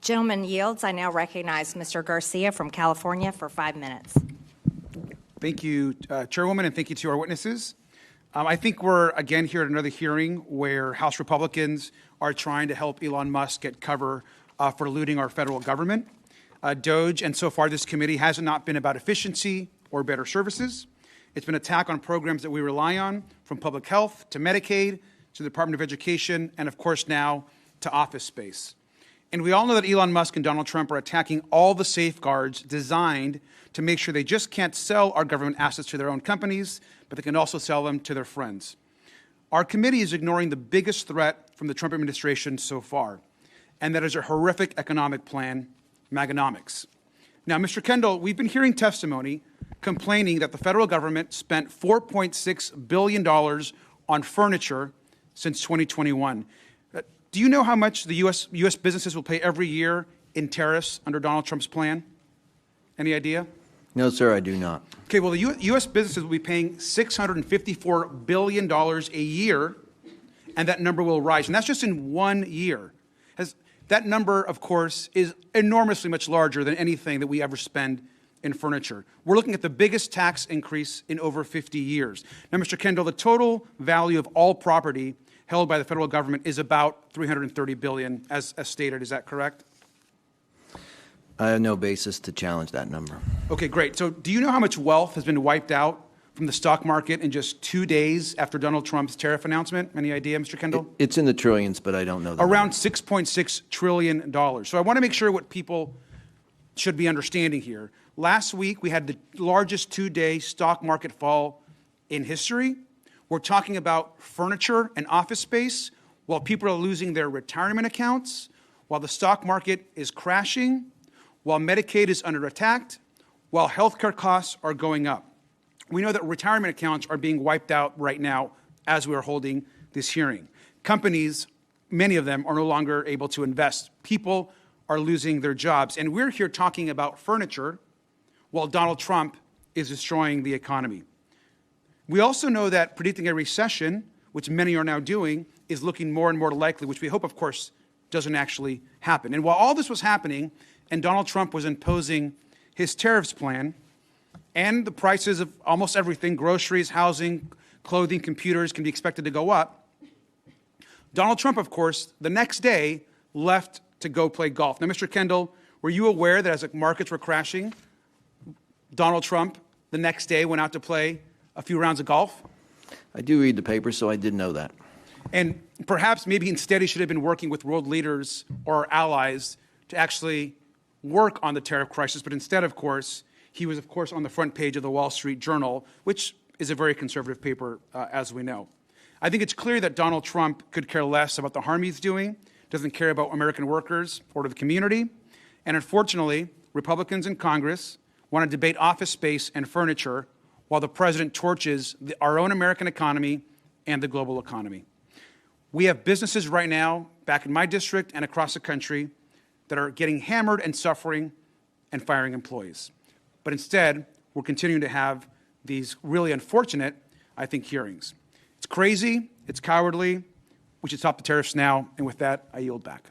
Gentleman yields. I now recognize Mr. Garcia from California for 5 minutes. Thank you, Chairwoman, and thank you to our witnesses. I think we're again here at another hearing where House Republicans are trying to help Elon Musk get cover for looting our federal government. DOGE, and so far this committee, has not been about efficiency or better services. It's been an attack on programs that we rely on, from public health to Medicaid to the Department of Education, and of course now to office space. And we all know that Elon Musk and Donald Trump are attacking all the safeguards designed to make sure they just can't sell our government assets to their own companies, but they can also sell them to their friends. Our committee is ignoring the biggest threat from the Trump administration so far, and that is a horrific economic plan, Maganomics. Now, Mr. Kendall, we've been hearing testimony complaining that the federal government spent $4.6 billion on furniture since 2021. Do you know how much the U.S. businesses will pay every year in tariffs under Donald Trump's plan? Any idea? No, sir, I do not. Okay, well, the U.S. businesses will be paying $654 billion a year, and that number will rise. And that's just in 1 year. That number, of course, is enormously much larger than anything that we ever spend in furniture. We're looking at the biggest tax increase in over 50 years. Now, Mr. Kendall, the total value of all property held by the federal government is about $330 billion, as stated. Is that correct? I have no basis to challenge that number. Okay, great. So do you know how much wealth has been wiped out from the stock market in just 2 days after Donald Trump's tariff announcement? Any idea, Mr. Kendall? It's in the trillions, but I don't know. Around $6.6 trillion. So I want to make sure what people should be understanding here. Last week, we had the largest 2-day stock market fall in history. We're talking about furniture and office space while people are losing their retirement accounts, while the stock market is crashing, while Medicaid is under attack, while healthcare costs are going up. We know that retirement accounts are being wiped out right now as we are holding this hearing. Companies, many of them, are no longer able to invest. People are losing their jobs. And we're here talking about furniture while Donald Trump is destroying the economy. We also know that predicting a recession, which many are now doing, is looking more and more likely, which we hope, of course, doesn't actually happen. And while all this was happening and Donald Trump was imposing his tariffs plan, and the prices of almost everything, groceries, housing, clothing, computers, can be expected to go up, Donald Trump, of course, the next day left to go play golf. Now, Mr. Kendall, were you aware that as the markets were crashing, Donald Trump the next day went out to play a few rounds of golf? I do read the paper, so I did know that. And perhaps maybe instead he should have been working with world leaders or allies to actually work on the tariff crisis, but instead, of course, he was, of course, on the front page of the Wall Street Journal, which is a very conservative paper, as we know. I think it's clear that Donald Trump could care less about the harm he's doing, doesn't care about American workers or the community, and unfortunately, Republicans in Congress want to debate office space and furniture while the president torches our own American economy and the global economy. We have businesses right now, back in my district and across the country, that are getting hammered and suffering and firing employees. But instead, we're continuing to have these really unfortunate, I think, hearings. It's crazy, it's cowardly. We should stop the tariffs now, and with that, I yield back.